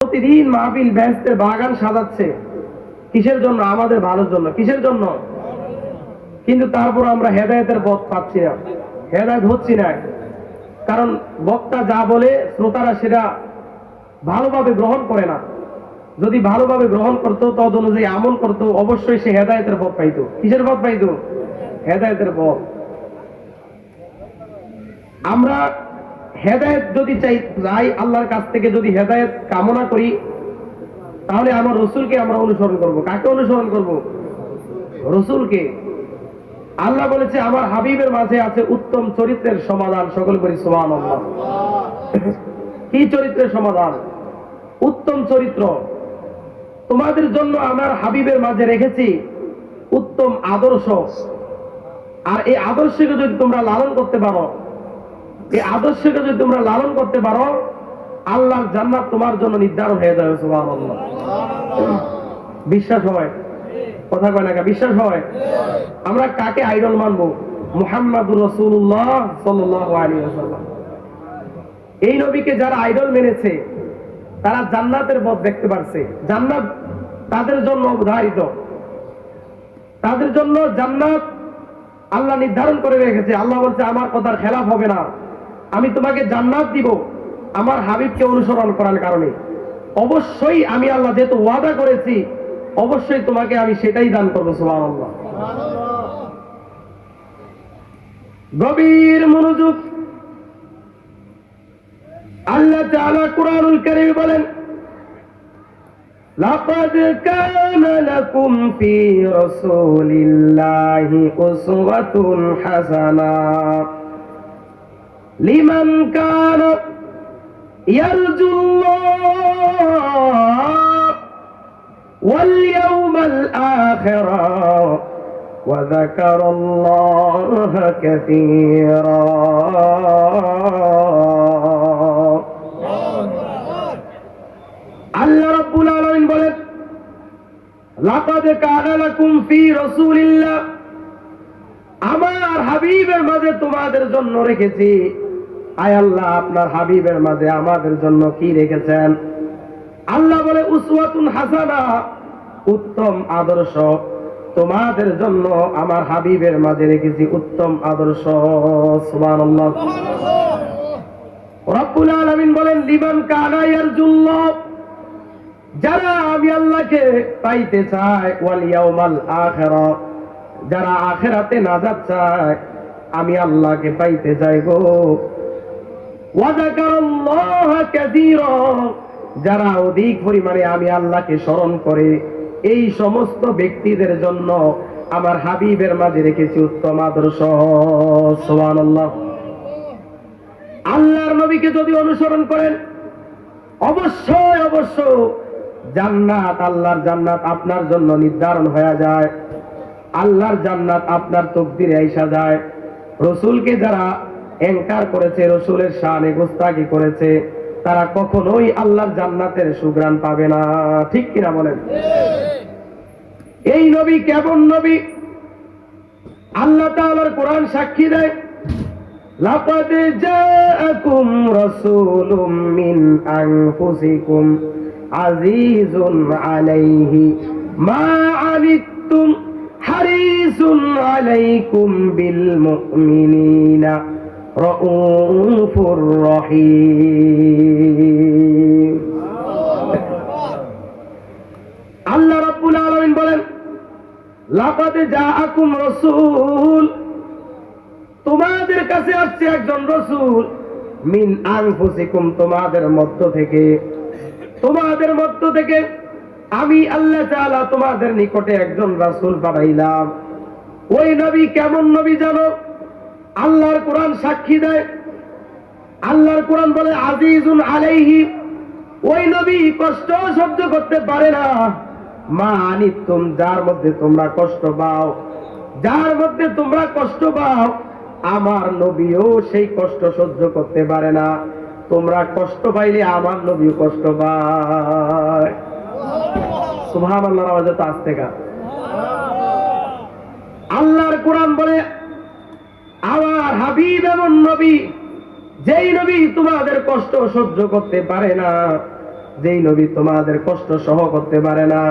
প্রতিদিন মাহফিল বেহেশতের বাগান সাজাচ্ছে কিসের জন্য? আমাদের ভালোর জন্য। কিসের জন্য? কিন্তু তারপর আমরা হেদায়েতের পথ পাচ্ছি না, হেদায়েত হচ্ছি না। কারণ বক্তা যা বলে শ্রোতারা সেটা ভালোভাবে গ্রহণ করে না। যদি ভালোভাবে গ্রহণ করতো, তদ অনুযায়ী আমল করতো, অবশ্যই সে হেদায়েতের পথ পাইতো। কিসের পথ পাইতো? হেদায়েতের পথ। আমরা হেদায়েত যদি চাই আল্লাহর কাছ থেকে, যদি হেদায়েত কামনা করি, তাহলে আমার রসুলকে আমরা অনুসরণ করব। কাকে অনুসরণ করব? রসুলকে। আল্লাহ বলেছে আমার হাবিবের মাঝে আছে উত্তম চরিত্রের সমাধান। সকল বলি সুবহানাল্লাহ। কি চরিত্রের সমাধান? উত্তম চরিত্র। তোমাদের জন্য আমার হাবিবের মাঝে রেখেছি উত্তম আদর্শ। আর এই আদর্শকে যদি তোমরা লালন করতে পারো, এই আদর্শকে যদি তোমরা লালন করতে পারো, আল্লাহর জান্নাত তোমার জন্য নির্ধারণ হয়ে যাবে। সুবহানাল্লাহ। বিশ্বাস হয়? কথা কয় না? বিশ্বাস হয়? আমরা কাকে আইডল মানবো? মুহাম্মাদুর রাসূলুল্লাহ সাল্লাল্লাহু আলাইহি ওয়াসাল্লাম। এই নবীকে যারা আইডল মেনেছে তারা জান্নাতের পথ দেখতে পারছে। জান্নাত তাদের জন্য অবধারিত, তাদের জন্য জান্নাত আল্লাহ নির্ধারণ করে রেখেছে। আল্লাহ বলছে আমার কথার খেলাফ হবে না, আমি তোমাকে জান্নাত দিব আমার হাবিবকে অনুসরণ করার কারণে। অবশ্যই আমি আল্লাহ যেহেতু ওয়াদা করেছি, অবশ্যই তোমাকে আমি সেটাই দান করবো। সুবহানাল্লাহ। গভীর মনোযোগ। আল্লাহ তাআলা কুরআনুল কারীমে বলেন, লাকাদ কানা লাকুম ফি রাসূলিল্লাহি উসওয়াতুন হাসানাহ লিমান কানা ইয়ারজুল্লাহ ওয়াল ইয়াওমাল আখিরা ওয়া যাকারাল্লাহা কাসীরা। আল্লাহ রাব্বুল আলামিন বলেন, লাকাদ কানা লাকুম ফি রাসূলিল্লাহ, আমার হাবিবের মাঝে তোমাদের জন্য রেখেছি। আয় আল্লাহ আপনার হাবিবের মাঝে আমাদের জন্য কি রেখেছেন? আল্লাহ বলে উসওয়াতুন হাসানা, উত্তম আদর্শ। তোমাদের জন্য আমার হাবিবের মাঝে রেখেছি উত্তম আদর্শ। সুবহানাল্লাহ। রব্বুল আলামিন বলেন, লিমান কানা ইয়ারজুল্লাহ, যারা আমি আল্লাহকে পাইতে চায়, ওয়াল ইয়াউমাল আখিরা, যারা আখিরাতে নাজাত চায়, আমি আল্লাহকে পাইতে চাই গো। ওয়া যাকারাল্লাহা কাসীরা, যারা অধিক পরিমাণে আমি আল্লাহকে স্মরণ করে, এই সমস্ত ব্যক্তিদের জন্য আমার হাবিবের মাঝে রেখেছি উত্তম আদর্শ। সুবহানাল্লাহ। আল্লাহর নবীকে যদি অনুসরণ করেন, অবশ্যই অবশ্যই জান্নাত, আল্লাহর জান্নাত আপনার জন্য নির্ধারণ হয়ে যায়। আল্লাহর জান্নাত আপনার তকদিরে আইসা যায়। রসুলকে যারা এনকার করেছে, রসুলের শানে গোস্তাকি করেছে, তারা কখনোই আল্লাহর জান্নাতের সুঘ্রাণ পাবে না। ঠিক কিনা বলেন? এই নবী কেমন নবী? আল্লাহ তাআলার কোরআন সাক্ষী দেয়, লাকাদ জাআকুম রাসূলুম মিন আনফুসিকুম আজিজুন আলাইহি মা আনিতুম হারিসুন আলাইকুম বিল মুমিনিনা রাউফুর রহিম। আল্লাহ রাব্বুল আলামিন বলেন, লাকাদ জাআকুম রাসূল, তোমাদের কাছে আসছে একজন রাসূল, মিন আনফুসিকুম, তোমাদের মধ্য থেকে, তোমাদের মধ্য থেকে আমি আল্লাহ তাআলা তোমাদের নিকটে একজন রাসূল পাঠাইলাম। ওই নবী কেমন নবী জানো? আল্লাহর কোরআন সাক্ষী দেয়। আল্লাহর কোরআন বলে আজিজুন আলাইহি, ওই নবী কষ্ট সহ্য করতে পারে না। মা আনিতুম, যার মধ্যে তোমরা কষ্ট পাও, যার মধ্যে তোমরা কষ্ট পাও, আমার নবীও সেই কষ্ট সহ্য করতে পারে না। তোমরা কষ্ট পাইলে আমার নবীও কষ্ট পায়। সুবহানাল্লাহর আওয়াজে তো আসতে গা। আল্লাহর কোরআন বলে আমার হাবিব এমন নবী, যেই নবী তোমাদের কষ্ট সহ্য করতে পারে না, যেই নবী তোমাদের কষ্ট সহ করতে পারে না।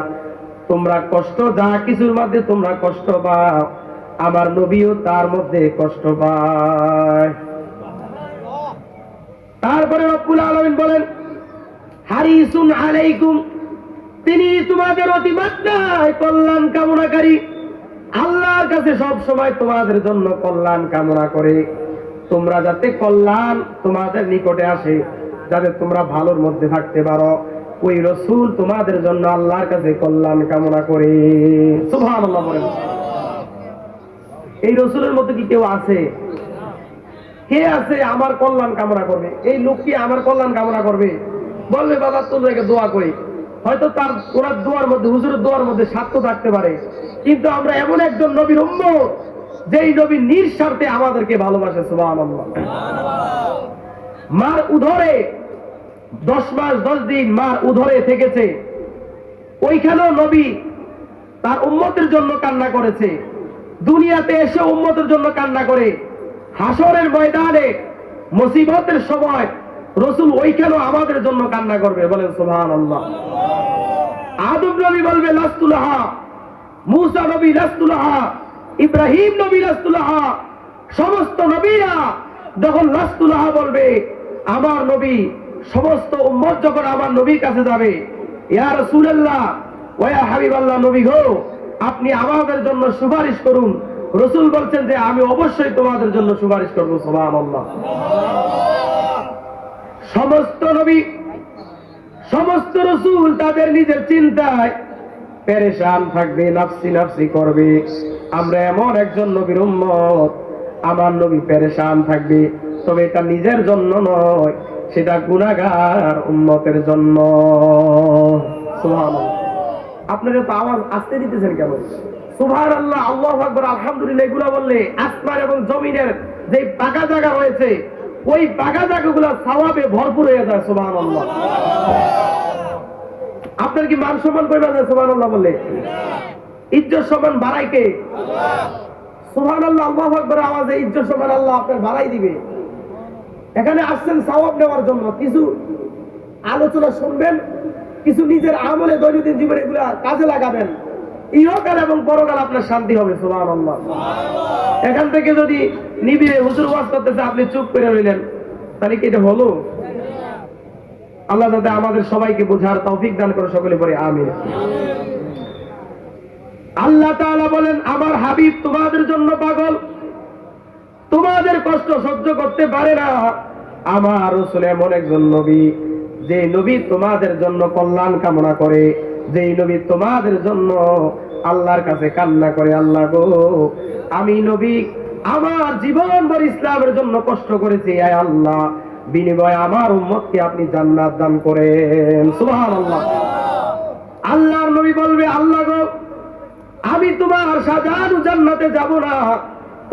তোমরা কষ্ট যা কিছুর মধ্যে তোমরা কষ্ট পাও, আমার নবীও তার মধ্যে কষ্ট পায়। তারপরে রব্বুল আলামিন বলেন, হারিসুন আলাইকুম, তিনি তোমাদের অতিমাত্রায় কল্যাণ কামনাকারী। আল্লাহর কাছে সব সময় তোমাদের জন্য কল্যাণ কামনা করে, তোমরা যাতে কল্যাণ তোমাদের নিকটে আসে, যাতে তোমরা ভালোর মধ্যে থাকতে পারো, ওই রাসূল তোমাদের জন্য আল্লাহর কাছে কল্যাণ কামনা করে। সুবহানাল্লাহ বলেন। এই রাসূলের মধ্যে কি কেউ আছে? কে আছে আমার কল্যাণ কামনা করবে? এই লোক কি আমার কল্যাণ কামনা করবে? বলবে বাবা তোমরা দোয়া করি, হয়তো তার ওনার দোয়ার মধ্যে, হুজুরের দোয়ার মধ্যে স্বার্থ থাকতে পারে, কিন্তু আমরা এমন একজন নবীর উম্মত যেই নবী নিঃস্বার্থে আমাদেরকে ভালোবাসে। সুবহানাল্লাহ। মার উদরে 10 মাস 10 দিন মার উদরে থেকেছে, ওইখানেও নবী তার উম্মতের জন্য কান্না করেছে। দুনিয়াতে এসে উম্মতের জন্য কান্না করে, হাসরের ময়দানে মুসিবতের সময় রাসূল ওইখানেও আমাদের জন্য কান্না করবে। বলেন সুবহানাল্লাহ। আদম নবী বলবে লাস্তুলাহা, মূসা নবী লাস্তুলাহা, ইব্রাহিম নবী লাস্তুলাহা, সমস্ত নবীরা যখন লাস্তুলাহা বলবে, আমার নবী, সমস্ত উম্মত যখন আমার নবীর কাছে যাবে, ইয়া রাসূলুল্লাহ ওয়া ইয়া হাবিবাল্লাহ, নবী গো আপনি আমাদের জন্য সুপারিশ করুন। রাসূল বলছেন যে আমি অবশ্যই তোমাদের জন্য সুপারিশ করব। সুবহানাল্লাহ। সমস্ত নবী, সমস্ত রাসূল তাদের নিজের চিন্তায় পেরেশান থাকবে, নাফসি নাফসি করবে। আমরা এমন একজন নবীর উম্মত, আমার নবী পেরেশান থাকবে, তবে এটা নিজের জন্য নয়, সেটা গুনাহগার উম্মতের জন্য। সুবহানাল্লাহ। আপনারা তো আওয়াজ আসতে দিতেছেন কেন? সুবহানাল্লাহ, আল্লাহু আকবার, আলহামদুলিল্লাহ এগুলো বললে আসমান এবং জমিনের যে পাকা জায়গা রয়েছে, ওই পাকা জায়গাগুলো সওয়াবে ভরপুর হয়ে যায়। সুবহানাল্লাহ। আপনার কি মান সম্মান কইবা না সুবহানাল্লাহ বললে? ইজ্জত সম্মান বাড়ায় কে? আল্লাহ। সুবহানাল্লাহ, আল্লাহু আকবার আওয়াজে ইজ্জত সম্মান আল্লাহ আপনার বাড়াই দিবে। এখানে আসছেন সওয়াব নেওয়ার জন্য, কিছু আলোচনা শুনবেন, কিছু নিজের আমলে দৈনন্দিন জীবনে এগুলা কাজে লাগাবেন, ইহকাল এবং পরকাল আপনার শান্তি হবে। সুবহানাল্লাহ। এখান থেকে যদি নিবিড়ে হুজুর ওয়াজ করতেছে, আপনি চুপ করে রইলেন, তাহলে কি এটা হলো? আল্লাহ যাতে আমাদের সবাইকে বোঝার তৌফিক দান করে, সকলে পড়ে আমিন। আল্লাহ তাআলা বলেন, আমার হাবিব তোমাদের জন্য পাগল, তোমাদের কষ্ট সহ্য করতে পারে না। আমার রাসূল এমন একজন নবী, যে নবী তোমাদের জন্য কল্যাণ কামনা করে, যেই নবী তোমাদের জন্য আল্লাহর কাছে কান্না করে, আল্লাহ গো আমি নবী আমার জীবন ভর ইসলামের জন্য কষ্ট করেছি, আয় আল্লাহ বিনিময়ে আমার উম্মতকে আপনি জান্নাত দান করেন। সুবহানাল্লাহ। আল্লাহর নবী বলবে, আল্লাহ গো আমি তোমার সাজানো জান্নাতে যাব না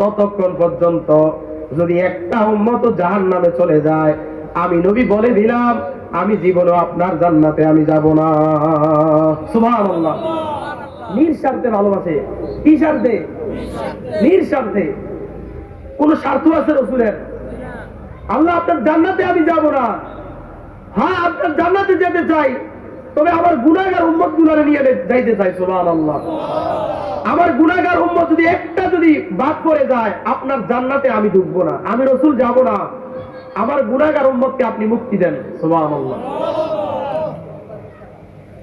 ততক্ষণ পর্যন্ত যদি একটা উম্মত জাহান্নামে চলে যায়, আমি নবী বলে দিলাম আমি জীবনে আপনার জান্নাতে আমি যাব না। সুবহানাল্লাহ। নিঃস্বার্থে ভালোবাসে। কি স্বার্থে? নিঃস্বার্থে। কোন স্বার্থ আছে রাসূলের? আল্লাহ আপনার জান্নাতে আমি যাব না, হ্যাঁ আপনার জান্নাতে যেতে চাই, তবে আমার গুনাহগার উম্মত গুলারে নিয়ে যাইতে চাই। সুবহানাল্লাহ। আমার গুনাহগার উম্মত যদি একটা যদি বাদ পড়ে যায়, আপনার জান্নাতে আমি ঢুকবো না, আমি রাসূল যাব না, আমার গুনাহগার উম্মতকে আপনি মুক্তি দেন। সুবহানাল্লাহ।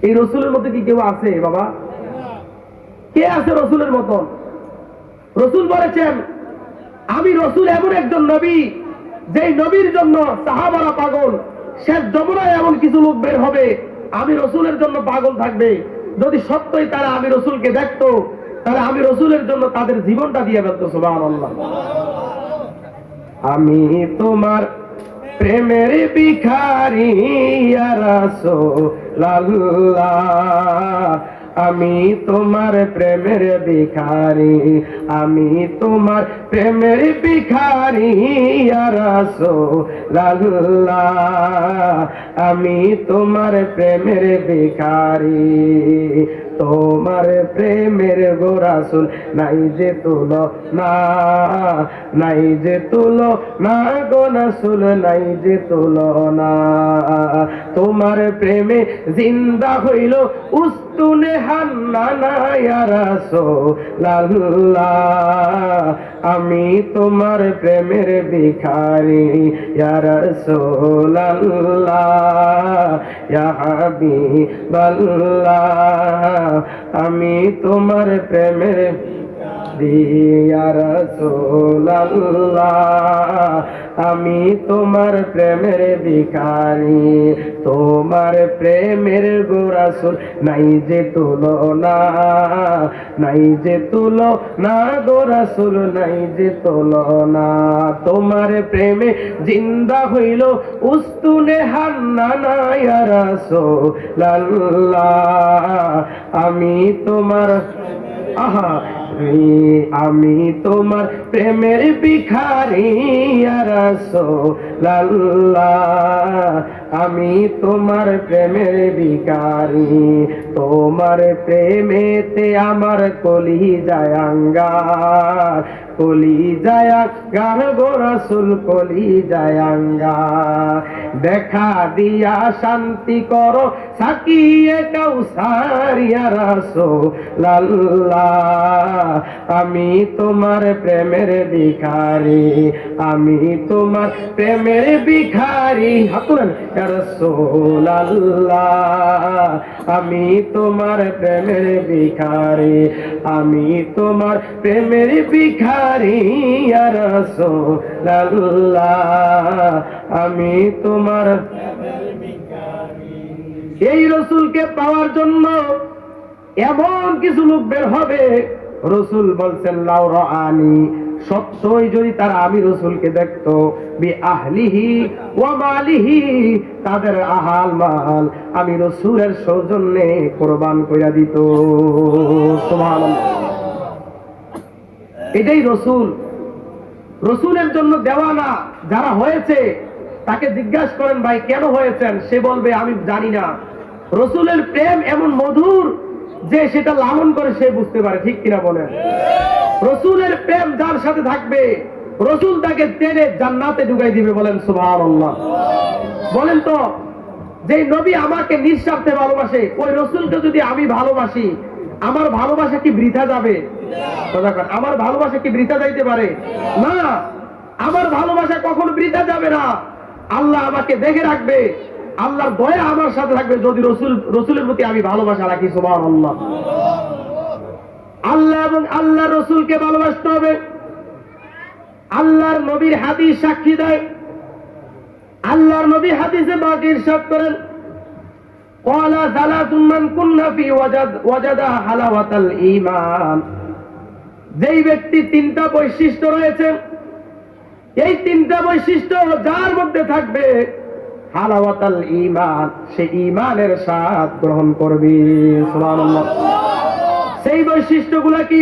এই রাসূলের মধ্যে কি কেউ আছে বাবা? কে আছে রাসূলের মতন? রাসূল বলেছেন, আমি রাসূল এমন একজন নবী, যেই নবীর জন্য সাহাবারা পাগল, শেষ যমুনায় এমন কিছু লোক বের হবে, আমি রাসূলের জন্য পাগল থাকবে। যদি সত্যই তারা আমি রাসূলকে দেখতো, তাহলে আমি রাসূলের জন্য তাদের জীবনটা দিয়ে ফেলতো। সুবহানাল্লাহ। আমি তোমার প্রেমের ভিখারি ইয়া রাসূলুল্লাহ, আমি তোমার প্রেমের ভিখারি, আমি তোমার প্রেমের ভিখারি ইয়া রাসূলুল্লাহ, আমি তোমার প্রেমের ভিখারি, তোমার প্রেমের গো রাসূল নাই যে তুলো না, নাই যে তুলো না গো রাসূল, নাই যে তুলো না, তোমার প্রেমে জিন্দা হইল উস্তুনে হান্নানা ইয়া রাসূলুল্লাহ আমি তোমার প্রেমের ভিখারি ইয়া রাসূলুল্লাহ ইয়া হাবিবাল্লাহ আমি তোমার প্রেমের ইয়া রাসূলুল্লাহ আমি তোমার প্রেমের ভিখারি তোমার প্রেমের গো রাসূল নাই যে তুলনা নাই যে তুলনা গো রাসূল নাই যে তুলনা তোমার প্রেমে জিন্দা হইল উস্তুনে হান্নানা ইয়া রাসূলুল্লাহ আমি তোমার আহা আমি তোমার প্রেমের ভিখারি ইয়া রাসূলুল্লাহ আমি তোমার প্রেমের ভিখারি তোমার প্রেমেতে আমার কলিজায় আঙ্গার কলিজায় আঙ্গার গো রাসূল কলিজায় আঙ্গার দেখা দিয়া শান্তি করো সাকিয়ে কাউসার ইয়া রাসূলুল্লাহ আমি তোমার প্রেমের ভিখারি আমি তোমার প্রেমের ভিখারি হাতুরেন ইয়া রাসূলুল্লাহ আমি তোমার প্রেমের ভিখারি আমি তোমার প্রেমের ভিখারি ইয়া রাসূলুল্লাহ আমি তোমার এই রসুলকে পাওয়ার জন্য এমন কিছু লোক বের হবে রসুল বলছেন লাউ রাআনি সত্যই যদি তারা আমি রসুলকে দেখতো বি আহলিহি ওয়া মালিহি তাদের আহাল মাল আমি রসুলের সৌজন্যে কোরবান কইরা দিত সুবহানাল্লাহ এটাই রসুল রসুলের জন্য দেওয়ানা যারা হয়েছে তাকে জিজ্ঞাসা করেন ভাই কেন হয়েছেন সে বলবে আমি জানি না রসুলের প্রেম এমন মধুর যে সেটা লালন করে সে বুঝতে পারে ঠিক কিনা বলেন রসুলের প্রেম যার সাথে থাকবে রসুল তাকে টেনে জান্নাতে ঢুকাই দিবে বলেন সুবহানাল্লাহ বলেন তো যে নবী আমাকে নিঃস্বার্থে ভালোবাসে ওই রসুলকে যদি আমি ভালোবাসি আমার ভালোবাসা কি বৃথা যাবে আমার ভালোবাসা কি বৃথা যাইতে পারে না আমার ভালোবাসা কখনো বৃথা যাবে না আল্লাহ আমাকে দেখে রাখবে আল্লাহর দয়া আমার সাথে থাকবে যদি রসুলের প্রতি আমি ভালোবাসা রাখি সুবহানাল্লাহ আল্লাহ এবং আল্লাহ রসুলকে ভালোবাসতে হবে আল্লাহর নবীর হাদিস সাক্ষী দেয় আল্লাহর নবী হাদিসে পাক ইরশাদ করেন ক্বালা সালাতুন মান কুন্না ফি ওয়াজাদা হালাওয়াতাল ঈমান যেই ব্যক্তি তিনটা বৈশিষ্ট্য রয়েছে এই তিনটা বৈশিষ্ট্য যার মধ্যে থাকবে হালাওয়াতাল ঈমান সে ঈমানের স্বাদ গ্রহণ করবে সুবহানাল্লাহ সেই বৈশিষ্ট্যগুলো কি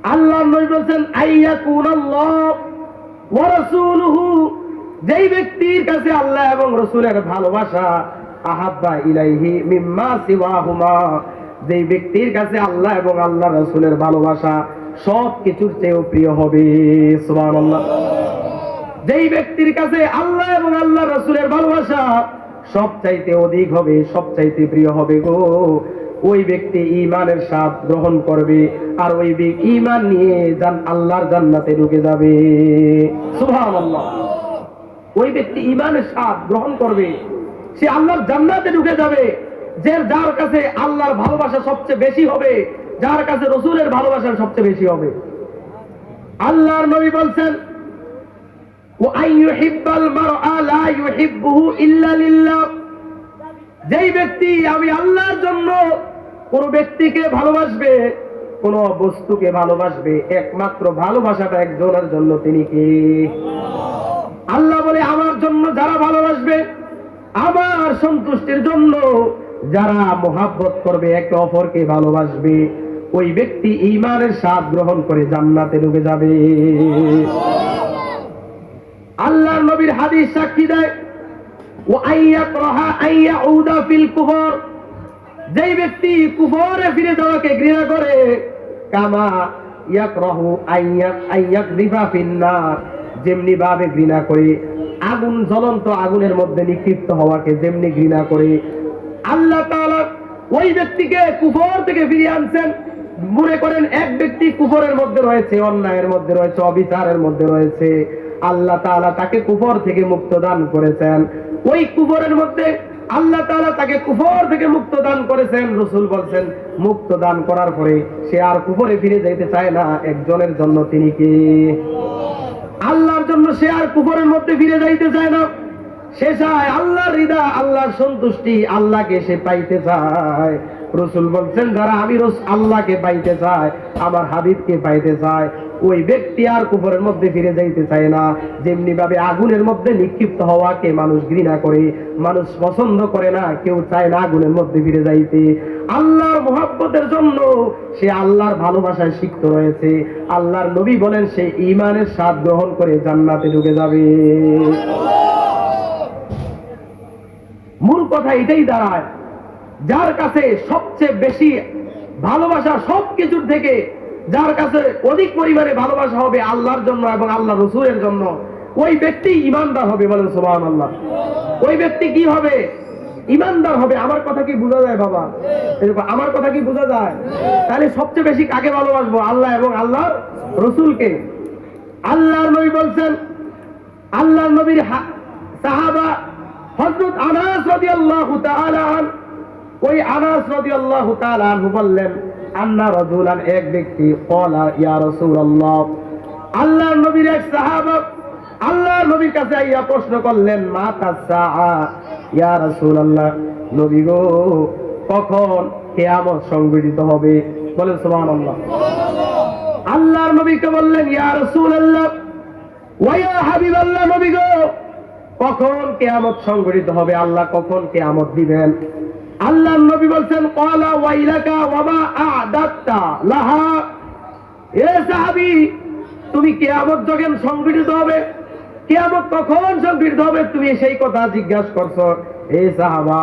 আল্লাহর নবী বলেন আইয়াকুনাল্লাহ ওয়া রাসূলুহু যেই ব্যক্তির কাছে আল্লাহ এবং রাসূলের ভালোবাসা আহাব্বা ইলাইহি মিম্মা সিওয়াহুমা যেই ব্যক্তির কাছে আল্লাহ এবং আল্লাহ রাসূলের ভালোবাসা সব কিছুর চেয়েও প্রিয় হবে সুবহানাল্লাহ যেই ব্যক্তির কাছে আল্লাহ এবং আল্লাহ রাসূলের ভালোবাসা সবচাইতে অধিক হবে সবচাইতে প্রিয় হবে গো ওই ব্যক্তি ঈমানের স্বাদ গ্রহণ করবে আর ওই ব্যক্তি ঈমান নিয়ে আল্লাহর জান্নাতে ঢুকে যাবে সুবহানাল্লাহ ওই ব্যক্তি ঈমানের স্বাদ গ্রহণ করবে সে আল্লাহর জান্নাতে ঢুকে যাবে যার কাছে আল্লাহর ভালোবাসা সবচেয়ে বেশি হবে যার কাছে রাসূলের ভালোবাসা সবচেয়ে বেশি হবে আল্লাহর নবী বলেন ওয়া আইয়ুহিব্বাল মারআ লা ইউহিব্বুহু ইল্লা লিল্লাহ যেই ব্যক্তি আমি আল্লাহর জন্য কোন ব্যক্তিকে ভালোবাসবে কোন বস্তুকে ভালোবাসবে একমাত্র ভালোবাসাটা একজনের জন্য তিনি কি আল্লাহ বলে আমার জন্য যারা ভালোবাসবে আমার সন্তুষ্টির জন্য যারা মোহাব্বত করবে একে অপরকে ভালোবাসবে ওই ব্যক্তি ঈমানের স্বাদ গ্রহণ করে জান্নাতে ঢুকে যাবে আল্লাহর নবীর হাদিস সাক্ষী দেয় ও আইয়াকরাহা আইয়াউদা ফিল কুফর যেই ব্যক্তি কুফরে ফিরে যাওয়াকে ঘৃণা করে কামা ইয়াকরাহু আইয়াকযিফা ফিন নার যেমনি ভাবে ঘৃণা করে আগুন, জ্বলন্ত আগুনের মধ্যে নিক্ষিপ্ত হওয়াকে যেমনি ঘৃণা করে, আল্লাহ তাআলা ওই ব্যক্তিকে কুফর থেকে ফিরিয়ে আনছেন। মনে করেন এক ব্যক্তি কুফরের মধ্যে রয়েছে, অন্যায়ের মধ্যে রয়েছে, অবিচারের মধ্যে রয়েছে, আল্লাহ তাআলা তাকে কুফর থেকে মুক্ত দান করেছেন। ওই কুফরের মধ্যে আল্লাহ তাআলা তাকে কুফর থেকে মুক্ত দান করেছেন। রাসূল বলছেন, মুক্ত দান করার পরে সে আর কুফরে ফিরে যেতে চায় না। একজনের জন্য, তিনি কে? আল্লাহর জন্য সে আর কুফরের মধ্যে ফিরে যাইতে চায় না। সে চায় আল্লাহর রিদা, আল্লাহর সন্তুষ্টি, আল্লাহকে সে পাইতে চায়। রাসূল বলছেন, যারা আমি আল্লাহকে পাইতে চায়, আমার হাবিবকে পাইতে চায়, ওই ব্যক্তি আর কুফরের মধ্যে ফিরে যাইতে চায় না। যেমনি ভাবে আগুনের মধ্যে নিক্ষিপ্ত হওয়াকে মানুষ ঘৃণা করে, মানুষ পছন্দ করে না, কেউ চায় না আগুনের মধ্যে ফিরে যাইতে। আল্লাহর মুহাব্বতের জন্য সে আল্লাহর ভালোবাসায় সিক্ত রয়েছে। আল্লাহর নবী বলেন, সে ঈমানের স্বাদ গ্রহণ করে জান্নাতে ঢুকে যাবে। মূল কথা এটাই দাঁড়ায়, যার কাছে সবচেয়ে বেশি ভালোবাসা সবকিছুর থেকে, যার কাছে অধিক পরিমাণে ভালোবাসা হবে আল্লাহর জন্য এবং আল্লাহ রাসূলের জন্য, ওই ব্যক্তি ঈমানদার হবে। বলেন সুবহানাল্লাহ। ওই ব্যক্তি কি হবে? ঈমানদার হবে। আমার কথা কি বোঝা যায় বাবা? আমার কথা কি বোঝা যায়? তাহলে সবচেয়ে বেশি কাকে ভালোবাসবো? আল্লাহ এবং আল্লাহর রাসূলকে। আল্লাহর নবী বলছেন, আল্লাহর নবীর সাহাবা হযরত আনাস রাদিয়াল্লাহু তাআলা আনহু, ওই আনাস রাদিয়াল্লাহু তাআলা আনহু বললেন, আন্না রাজুলান, এক ব্যক্তি, ক্বালা ইয়া রাসূলুল্লাহ, আল্লাহর নবীর এক সাহাবা আল্লাহর নবীর কাছে আইয়া প্রশ্ন করলেন, মাতা সাআ ইয়া রাসূলুল্লাহ, নবী গো, কখন কিয়ামত সংঘটিত হবে? বলেন সুবহানাল্লাহ। আল্লাহর নবীকে বললেন, ইয়া রাসূলুল্লাহ ওয়া ইয়া হাবিবাল্লাহ, নবী গো, কখন কিয়ামত সংঘটিত হবে? আল্লাহ কখন কিয়ামত দিবেন? আল্লাহর নবী বলছেন, ক্বালা ওয়াইলাকা ওয়া মা আ'দাত্তা লাহা, এ সাহাবী, তুমি কিয়ামত যখন সংঘটিত হবে, কিয়ামত কখন সংঘটিত হবে, তুমি সেই কথা জিজ্ঞাসা করছো। হে সাহাবা,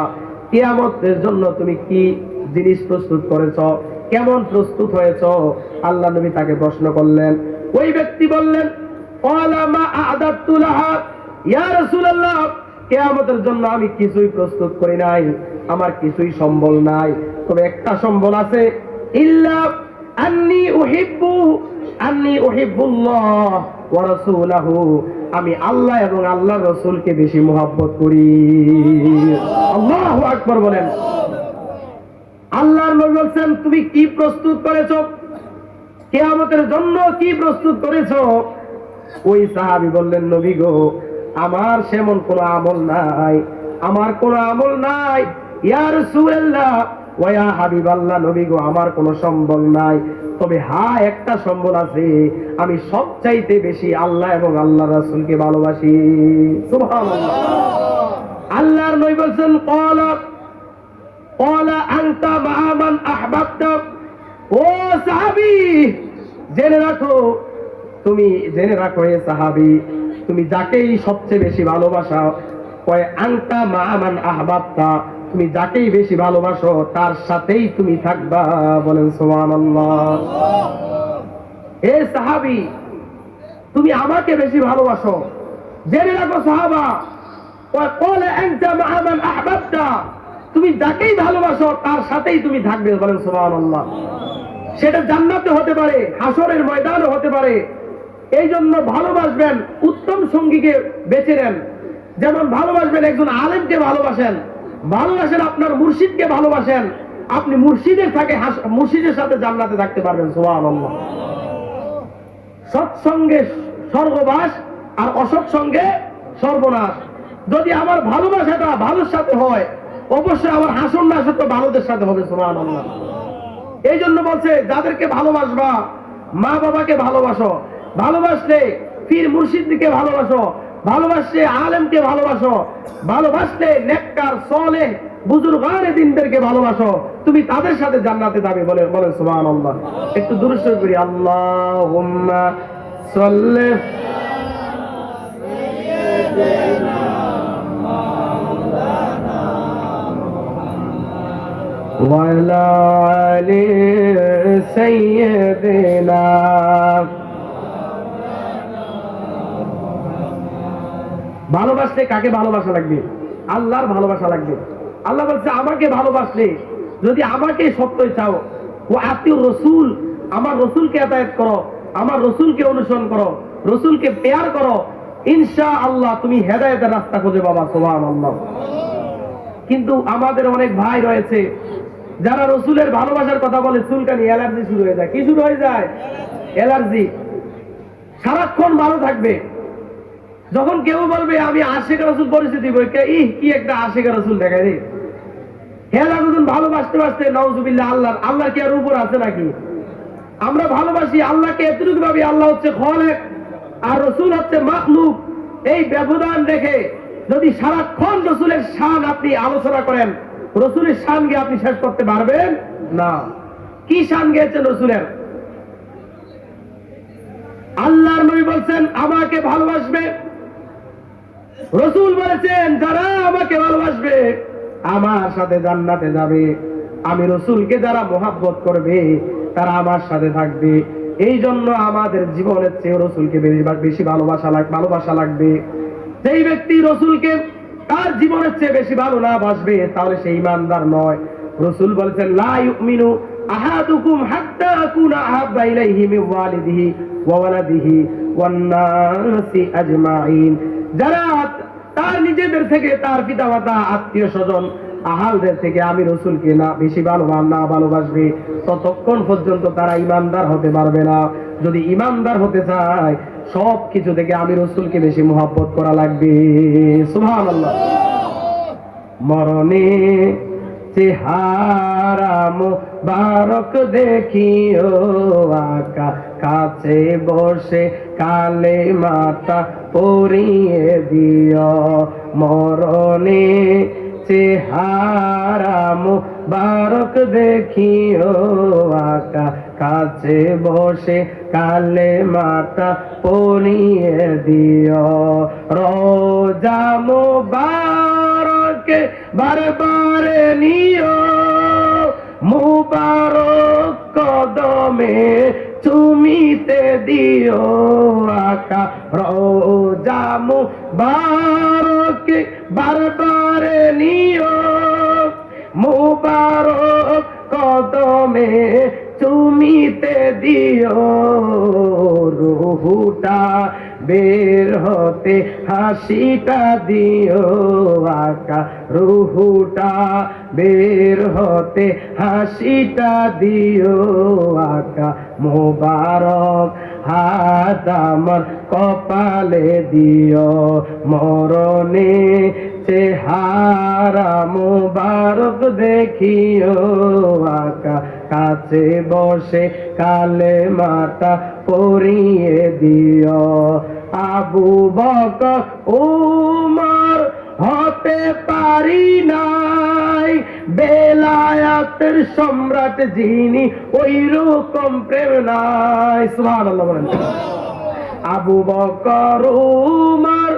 কিয়ামতের জন্য তুমি কি জিনিস প্রস্তুত করেছো, কেমন প্রস্তুত হয়েছো? আল্লাহ নবী তাকে প্রশ্ন করলেন। ওই ব্যক্তি বললেন, ক্বালা মা আ'দাত্তু লাহা, ইয়া রাসূলুল্লাহ, কিয়ামতের জন্য আমি কিছুই প্রস্তুত করি নাই, আমার কিছুই সম্বল নাই, তবে একটা সম্বল আছে, ইল্লা আন্নী উহিব্বুল্লাহ ওয়া রাসূলাহু, আমি আল্লাহ এবং আল্লাহর রাসূলকে বেশি মুহাব্বত করি। আল্লাহু আকবার বলেন। আল্লাহর নবী বলছেন, তুমি কি প্রস্তুত করেছো? কিয়ামতের জন্য কি প্রস্তুত করেছো? ওই সাহাবী বললেন, নবী গো, আমার সেমন কোনো আমল নাই, আমার কোনো আমল নাই। ইয়া রাসূলুল্লাহ ওয়া ইয়া হাবিবাল্লাহ, নবী গো, আমার কোনো সম্বল নাই, তবে হ্যাঁ, একটা সম্বল আছে, আমি সবচাইতে বেশি আল্লাহ এবং আল্লাহর রাসূলকে ভালোবাসি। সুবহানাল্লাহ। আল্লাহর নবী বলেন, ক্বালা আনতা মা'a মান আহবাবতা, ও সাহাবী, জেনে রাখো, তুমি জেনে রাখো হে সাহাবী, তুমি যাকেই সবচেয়ে বেশি ভালোবাসো, কয় আনতা মা'a মান আহবাবতা, তুমি যাকেই বেশি ভালোবাসো তার সাথেই তুমি থাকবা। বলেন সুবহানাল্লাহ। হে সাহাবী, তুমি আমাকে বেশি ভালোবাসো, জেনে রাখো সাহাবা, ক্বালা আনতা মা'a মান আহবাবতা, তুমি যাকেই ভালোবাসো তার সাথেই তুমি থাকবে। বলেন সুবহানাল্লাহ। সেটা জান্নাতে হতে পারে, হাসরের ময়দানও হতে পারে। এই জন্য ভালোবাসবেন, উত্তম সঙ্গীকে বেছে নেন। যেমন ভালোবাসবেন, একজন আলেমকে ভালোবাসেন, ভালোবাসেন আপনার মুর্শিদকে ভালোবাসেন, আপনি মুর্শিদের সাথে জান্নাতে থাকতে পারবেন। সুবহানাল্লাহ। সৎসঙ্গে স্বর্গবাস আর অসৎসঙ্গে সর্বনাশ। যদি আমার ভালোবাসাটা ভালোর সাথে হয়, অবশ্যই আমার হাসন নাসর তো ভালোদের সাথে হবে। সুবহানাল্লাহ। এই জন্য বলছে, যাদেরকে ভালোবাসবা, মা বাবাকে ভালোবাসো, ভালোবাসলে পীর মুর্শিদকে ভালোবাসো, ভালোবাসলে আলেমকে ভালোবাসো, ভালোবাসলে নেককার সালেহ বুজুর্গানে দ্বীনদেরকে ভালোবাসো, তুমি তাদের সাথে জান্নাতে যাবে। বলে সুবহানাল্লাহ। একটু দুরূদ শরীফ পড়ি। আল্লাহুম্মা সাল্লি ওয়ালা আলি সাইয়্যিদিনা ভালোবাসলে কাকে ভালোবাসা লাগবে? আল্লাহর ভালোবাসা লাগবে। আল্লাহ বলছে আমাকে ভালোবাসলে, যদি আমাকে সত্যই চাও, ও আত্মীয় রসুল, আমার রসুলকে আতায়াত করো, আমার রসুলকে অনুসরণ করো, রসুলকে পেয়ার করো, ইনশাআল্লাহ তুমি হেদায়েতের রাস্তা খুঁজে পাবা। সুবহানাল্লাহ। কিন্তু আমাদের অনেক ভাই রয়েছে যারা রসুলের ভালোবাসার কথা বলে, চুলকানি অ্যালার্জি শুরু হয়ে যায়। কি শুরু হয়ে যায়? অ্যালার্জি। সারাক্ষণ ভালো থাকবে, যখন কেউ বলবে আমি আশিক রাসূল পরিচিতি বই, কি একটা আশিক রাসূল দেখায় রে। হেলা যখন ভালোবাসতে বাসতে নাউজুবিল্লাহ, আল্লাহ কি আর উপর আছে নাকি? আমরা ভালোবাসি আল্লাহকে এতটুকু ভাবি আল্লাহ হচ্ছে খালেক আর রসুল হচ্ছে মাখলুক। এই ব্যবধান রেখে যদি সারাক্ষণ রসুলের শান আপনি আলোচনা করেন, রসুলের শান গিয়ে আপনি শেষ করতে পারবেন না। কি শান গেয়েছেন রসুলের? আল্লাহর নবী বলছেন আমাকে ভালোবাসবে, রসুল বলেছেন যারা আমাকে ভালোবাসবে আমার সাথে জান্নাতে যাবে। আমি রসুলকে যারা মোহাব্বত করবে তারা আমার সাথে থাকবে। এই জন্য আমাদের জীবনের চেয়ে রসুলকে বেশি ভালোবাসা লাগবে। যেই ব্যক্তি রসুলকে তার জীবনের চেয়ে বেশি ভালো না বাসবে, তাহলে সে ঈমানদার নয়। রসুল বলেছেন লা ইউমিনু আহাদুকুম হাত্তা আকুনা আহাব্বা ইলাইহি মিন ওয়ালিদিহি ওয়া ওয়ালাদিহি ওয়ান নাসি আজমাইন। যারা তার নিজেদের থেকে, তার পিতামাতা, আত্মীয় স্বজন, আহালদের থেকে আমি রসুলকে না বেশি ভালোবাসবে, ততক্ষণ পর্যন্ত তারা ঈমানদার হতে পারবে না। যদি ঈমানদার হতে চায়, সব কিছু থেকে আমি রসুলকে বেশি মুহাব্বত করা লাগবে। সুবহানাল্লাহ। মরণে চেহারা মুবারক দেখিও আকা, কাছে বসে কালে মাতা পরিয়ে দিও। মরণে চেহারা মুবারক দেখিও আকা, কাছে বসে কালে মাতা পরিয়ে দিও। রোজা মুবারক বারবারে নিও, মুবারক কদমে চুমিতে দিও আকা। রোজা মুবারক বারবারে নিও, মুবারক কদমে চুমিতে দিও। রুহুটা বের হতে হাসিটা দিও আকা, রুহুটা বের হতে হাসিটা দিও আকা। মুবারক হাত আমার কপালে দিও, মরণে চেহারা মুবারক দেখিও আকা, কাছে বসে কালে মাতা পরিয়ে দিও। আবু বকর উমর হতে পারি নাই, বেলায়াতের সম্রাট যিনি ওই রকম প্রেম নাই। সুবহানাল্লাহ বলেন। আবু বকর উমর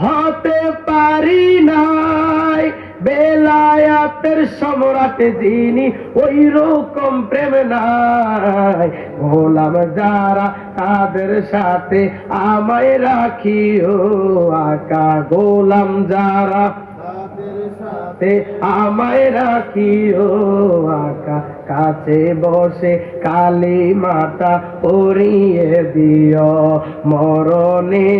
হতে পারি নাই, বেলায়াতের সম্রাট যিনি ওই রকম প্রেম নাই। গোলাম যারা তাদের সাথে আমায় রাখিও আকা, গোলাম যারা আমায় রাখিও আকা, কাছে বসে কালী মাতা পরিয়ে দিও। মরণে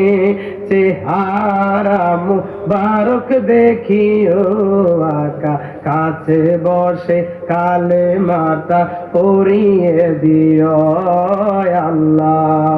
চেহারা মুবারক দেখিও আকা, কাছে বসে কালে মাতা পরিয়ে দিও। আল্লাহ।